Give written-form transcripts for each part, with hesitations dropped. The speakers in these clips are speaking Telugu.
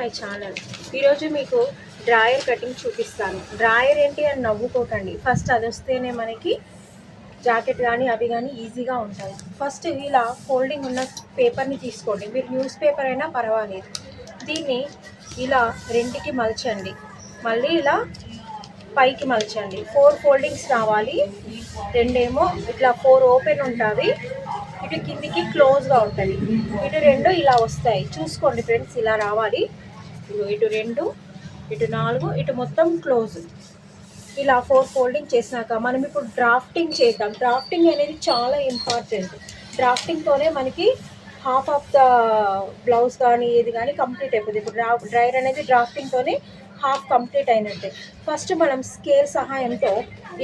My channel. ఈరోజు మీకు డ్రాయర్ కటింగ్ చూపిస్తాను. డ్రాయర్ ఏంటి అని నవ్వుకోకండి. ఫస్ట్ అది వస్తేనే మనకి జాకెట్ కానీ అవి కానీ ఈజీగా ఉంటాయి. ఫస్ట్ ఇలా ఫోల్డింగ్ ఉన్న పేపర్ని తీసుకోండి. మీరు న్యూస్ పేపర్ అయినా పర్వాలేదు. దీన్ని ఇలా రెండుకి మలచండి. మళ్ళీ ఇలా పైకి మలచండి. 4 ఫోల్డింగ్స్ రావాలి. రెండేమో ఇట్లా 4 ఓపెన్ ఉంటుంది, ఇటు కిందికి క్లోజ్గా ఉంటుంది. ఇటు 2 ఇలా వస్తాయి. చూసుకోండి ఫ్రెండ్స్, ఇలా రావాలి. ఇటు 2, ఇటు 4, ఇటు మొత్తం క్లోజ్. ఇలా 4 ఫోల్డింగ్ చేసినాక మనం ఇప్పుడు డ్రాఫ్టింగ్ చేద్దాం. డ్రాఫ్టింగ్ అనేది చాలా ఇంపార్టెంట్. డ్రాఫ్టింగ్తోనే మనకి హాఫ్ ఆఫ్ ద బ్లౌజ్ కానీ ఏది కానీ కంప్లీట్ అయిపోతుంది. ఇప్పుడు డ్రైర్ అనేది డ్రాఫ్టింగ్తోనే హాఫ్ కంప్లీట్ అయినట్టే. ఫస్ట్ మనం స్కేల్ సహాయంతో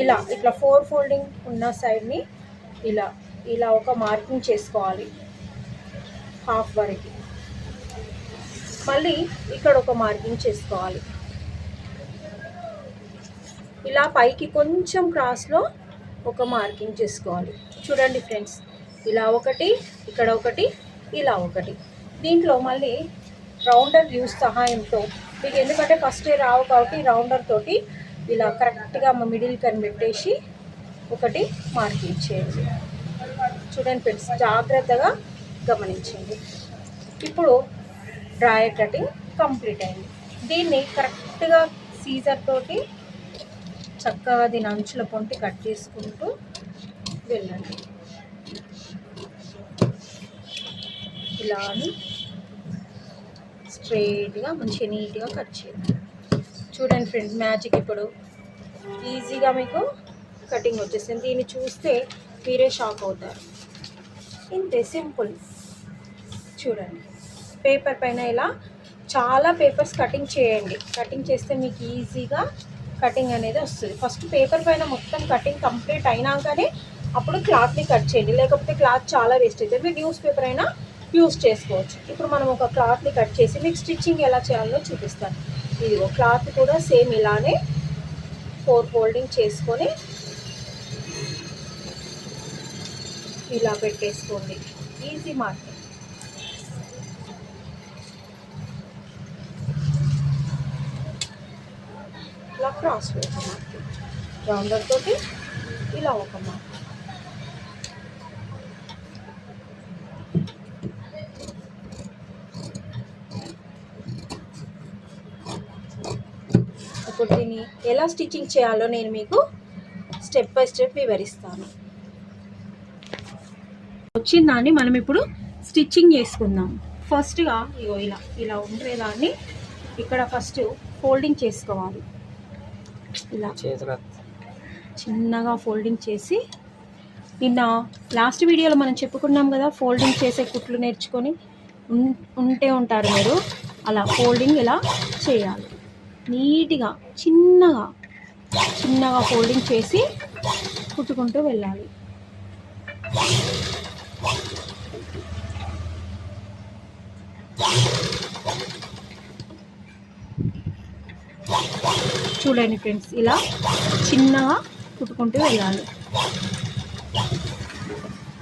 ఇట్లా 4 ఫోల్డింగ్ ఉన్న సైడ్ని ఇలా ఒక మార్కింగ్ చేసుకోవాలి హాఫ్ వరకు. మళ్ళీ ఇక్కడ ఒక మార్కింగ్ చేసుకోవాలి. ఇలా పైకి కొంచెం క్రాస్లో ఒక మార్కింగ్ చేసుకోవాలి. చూడండి ఫ్రెండ్స్, ఇలా ఒకటి, ఇక్కడ ఒకటి, ఇలా ఒకటి. దీంట్లో మళ్ళీ రౌండర్ యూస్ సహాయంతో మీకు, ఎందుకంటే ఫస్ట్ రావు కాబట్టి రౌండర్ తోటి ఇలా కరెక్ట్గా మిడిల్ కనిపెట్టేసి ఒకటి మార్కింగ్ చేయండి. చూడండి ఫ్రెండ్స్, జాగ్రత్తగా గమనించండి. ఇప్పుడు డ్రాయర్ కటింగ్ కంప్లీట్ అయింది. దీన్ని కరెక్ట్గా సీజర్ తోటి చక్కగా దీని అంచుల పొంటి కట్ చేసుకుంటూ వెళ్ళండి. ఇలా అని స్ట్రైట్గా మంచిగా నీట్గా కట్ చేయండి. చూడండి ఫ్రెండ్స్, మ్యాజిక్ ఇప్పుడు ఈజీగా మీకు కటింగ్ వచ్చేసింది. దీన్ని చూస్తే మీరే షాక్ అవుతారు. ఇంతే, సింపుల్. చూడండి, పేపర్ పైన ఇలా చాలా పేపర్స్ కటింగ్ చేయండి. కటింగ్ చేస్తే మీకు ఈజీగా కటింగ్ అనేది వస్తుంది. ఫస్ట్ పేపర్ పైన మొత్తం కటింగ్ కంప్లీట్ అయినాకనే అప్పుడు క్లాత్ని కట్ చేయండి. లేకపోతే క్లాత్ చాలా వేస్ట్ అవుతుంది. మీరు న్యూస్ పేపర్ అయినా యూస్ చేసుకోవచ్చు. ఇప్పుడు మనం ఒక క్లాత్ని కట్ చేసి మీకు స్టిచ్చింగ్ ఎలా చేయాలో చూపిస్తాను. ఇదిగో క్లాత్ కూడా సేమ్ ఇలానే 4 ఫోల్డింగ్ చేసుకొని ఇలా పెట్టేసుకోండి. Easy marking. ఇలా క్రాస్ ఒక మార్కింగ్, రౌండర్ తోటి ఇలా ఒక మార్కింగ్. ఇప్పుడు దీన్ని ఎలా స్టిచ్చింగ్ చేయాలో నేను మీకు స్టెప్ బై స్టెప్ వివరిస్తాను. వచ్చిన దాన్ని మనం ఇప్పుడు స్టిచ్చింగ్ చేసుకుందాం. ఫస్ట్గా ఇగో ఇలా ఉండేదాన్ని ఇక్కడ ఫస్ట్ ఫోల్డింగ్ చేసుకోవాలి. ఇలా చిన్నగా ఫోల్డింగ్ చేసి, నిన్న లాస్ట్ వీడియోలో మనం చెప్పుకున్నాం కదా, ఫోల్డింగ్ చేసే కుట్లు నేర్చుకొని ఉంటే ఉంటారు మీరు. అలా ఫోల్డింగ్ ఇలా చేయాలి. నీట్గా చిన్నగా ఫోల్డింగ్ చేసి కుట్టుకుంటూ వెళ్ళాలి. చూడండి ఫ్రెండ్స్, ఇలా చిన్నగా కుట్టుకుంటూ వెళ్ళాలి.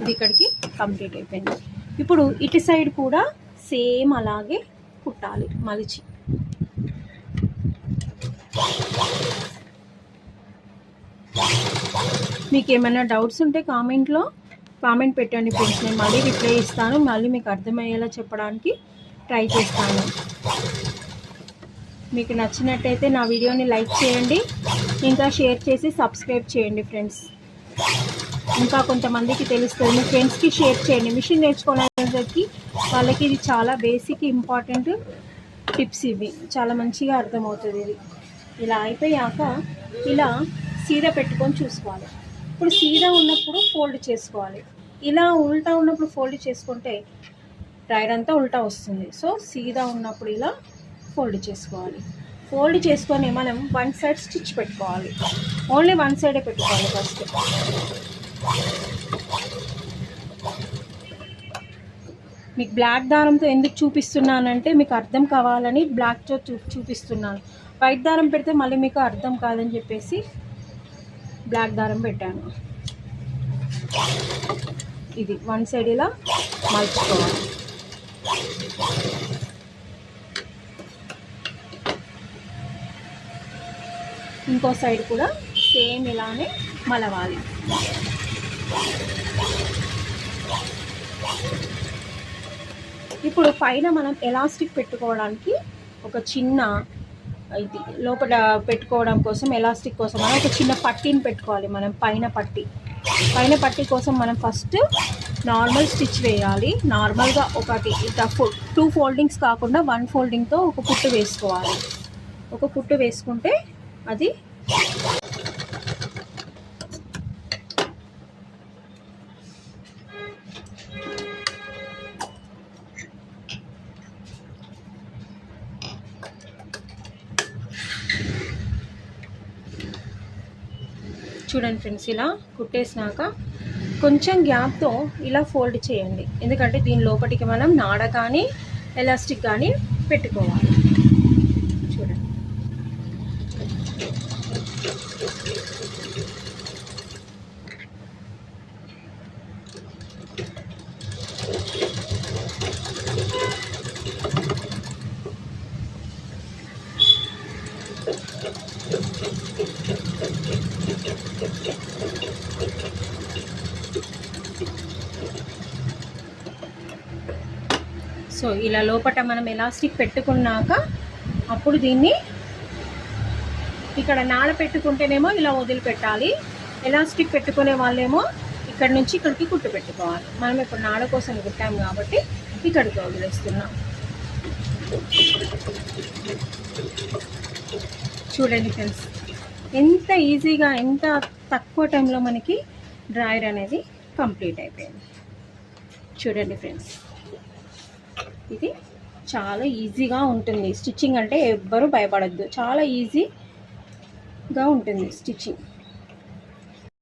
ఇది ఇక్కడికి కంప్లీట్ అయిపోయింది. ఇప్పుడు ఇటు సైడ్ కూడా సేమ్ అలాగే కుట్టాలి మలిచి. మీకు ఏమైనా డౌట్స్ ఉంటే కామెంట్ పెట్టండి ఫ్రెండ్స్. నేను మళ్ళీ రిప్లై ఇస్తాను. మళ్ళీ మీకు అర్థమయ్యేలా చెప్పడానికి ట్రై చేస్తాను. మీకు నచ్చినట్టయితే నా వీడియోని లైక్ చేయండి, ఇంకా షేర్ చేసి సబ్స్క్రైబ్ చేయండి ఫ్రెండ్స్. ఇంకా కొంతమందికి తెలుస్తుంది, మీ ఫ్రెండ్స్కి షేర్ చేయండి. మిషన్ నేర్చుకోవడానికి వాళ్ళకి ఇది చాలా బేసిక్ ఇంపార్టెంట్ టిప్స్. ఇవి చాలా మంచిగా అర్థమవుతుంది. ఇది ఇలా అయిపోయాక ఇలా సీదా పెట్టుకొని చూసుకోవాలి. ఇప్పుడు సీదా ఉన్నప్పుడు ఫోల్డ్ చేసుకోవాలి. ఇలా ఉల్టా ఉన్నప్పుడు ఫోల్డ్ చేసుకుంటే డ్రైర్ అంతా ఉల్టా వస్తుంది. సో సీదా ఉన్నప్పుడు ఇలా ఫోల్డ్ చేసుకోవాలి. ఫోల్డ్ చేసుకొని మనం 1 సైడ్ స్టిచ్ పెట్టుకోవాలి. ఓన్లీ 1 సైడే పెట్టుకోవాలి ఫస్ట్. మీకు బ్లాక్ దారంతో ఎందుకు చూపిస్తున్నానంటే మీకు అర్థం కావాలని బ్లాక్తో చూపిస్తున్నాను. వైట్ దారం పెడితే మళ్ళీ మీకు అర్థం కాదని చెప్పేసి బ్లాక్ దారం పెట్టాను. ఇది 1 సైడ్ ఇలా మలుచుకోవాలి. ఇంకో సైడ్ కూడా సేమ్ ఇలానే మలవాలి. ఇప్పుడు పైన మనం ఎలాస్టిక్ పెట్టుకోవడానికి ఒక చిన్న ఇది లోపల పెట్టుకోవడం కోసం ఎలాస్టిక్ కోసం మనం ఒక చిన్న పట్టీని పెట్టుకోవాలి. మనం పైన పట్టీ కోసం మనం ఫస్ట్ నార్మల్ స్టిచ్ వేయాలి. నార్మల్గా ఒకటి ఇట్లా 2 ఫోల్డింగ్స్ కాకుండా 1 ఫోల్డింగ్తో ఒక కుట్టు వేసుకోవాలి. ఒక కుట్టు వేసుకుంటే అది చూడండి ఫ్రెండ్స్, ఇలా కుట్టేసినాక కొంచెం గ్యాప్తో ఇలా ఫోల్డ్ చేయండి. ఎందుకంటే దీని లోపలికి మనం నాడ కానీ ఎలాస్టిక్ కానీ పెట్టుకోవాలి. చూడండి, సో ఇలా లోపల మనం ఎలాస్టిక్ పెట్టుకున్నాక అప్పుడు దీన్ని ఇక్కడ నాడ పెట్టుకుంటేనేమో ఇలా వదిలిపెట్టాలి. ఎలాస్టిక్ పెట్టుకునే వాళ్ళేమో ఇక్కడ నుంచి ఇక్కడికి కుట్టు పెట్టుకోవాలి. మనం ఇప్పుడు నాడ కోసం కుట్టాం కాబట్టి ఇక్కడికి వదిలేస్తున్నాం. చూడండి ఫ్రెండ్స్, ఎంత ఈజీగా, ఎంత తక్కువ టైంలో మనకి డ్రాయర్ అనేది కంప్లీట్ అయిపోయింది. చూడండి ఫ్రెండ్స్, ఇది చాలా ఈజీగా ఉంటుంది స్టిచ్చింగ్. అంటే ఎవ్వరూ భయపడద్దు, చాలా ఈజీగా ఉంటుంది స్టిచ్చింగ్.